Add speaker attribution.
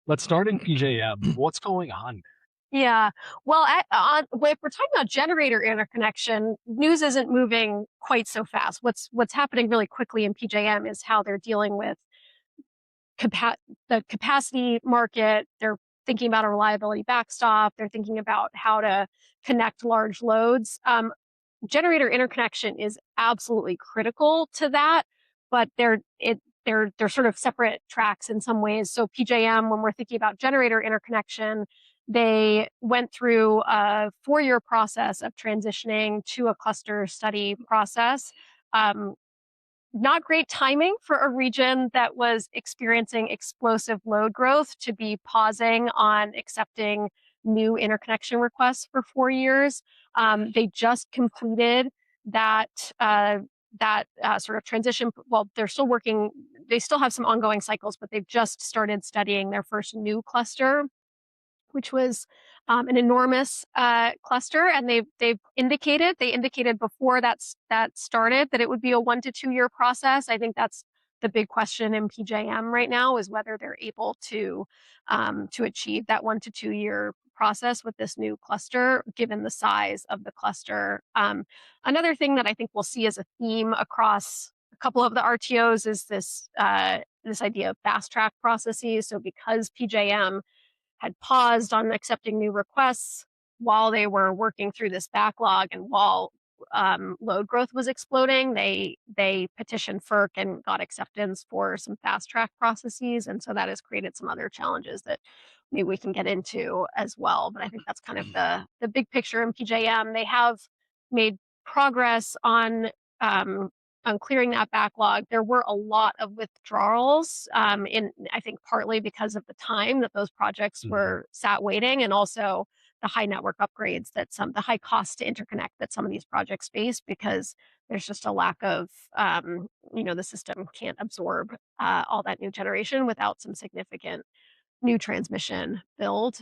Speaker 1: Let's start in PJM. What's going on
Speaker 2: Yeah. Well, if we're talking about generator interconnection, news isn't moving quite so fast. What's happening really quickly in PJM is how they're dealing with capa the capacity market. They're thinking about a reliability backstop. They're thinking about how to connect large loads. Generator interconnection is absolutely critical to that, but they're sort of separate tracks in some ways. So PJM, when we're thinking about generator interconnection, they went through a 4-year process of transitioning to a cluster study process. Um, Not great timing for a region that was experiencing explosive load growth to be pausing on accepting new interconnection requests for 4 years. They just completed that sort of transition. Well, they're still working. They still have some ongoing cycles, but they've just started studying their first new cluster, which was an enormous cluster, and they indicated before that started that it would be a 1 to 2 year process. I think that's the big question in PJM right now, is whether they're able to achieve that 1 to 2 year process with this new cluster, given the size of the cluster. Another thing that I think we'll see as a theme across a couple of the RTOs is this idea of fast track processes. So because PJM had paused on accepting new requests while they were working through this backlog, and while load growth was exploding, they petitioned FERC and got acceptance for some fast track processes, and so that has created some other challenges that maybe we can get into as well. But I think that's kind of the big picture in PJM. They have made progress on clearing that backlog. There were a lot of withdrawals, in I think partly because of the time that those projects
Speaker 1: there?
Speaker 2: were sat waiting, and also the high network upgrades the high cost to interconnect that some of these projects face, because there's just a lack of, the system can't absorb all that new generation without some significant new transmission build.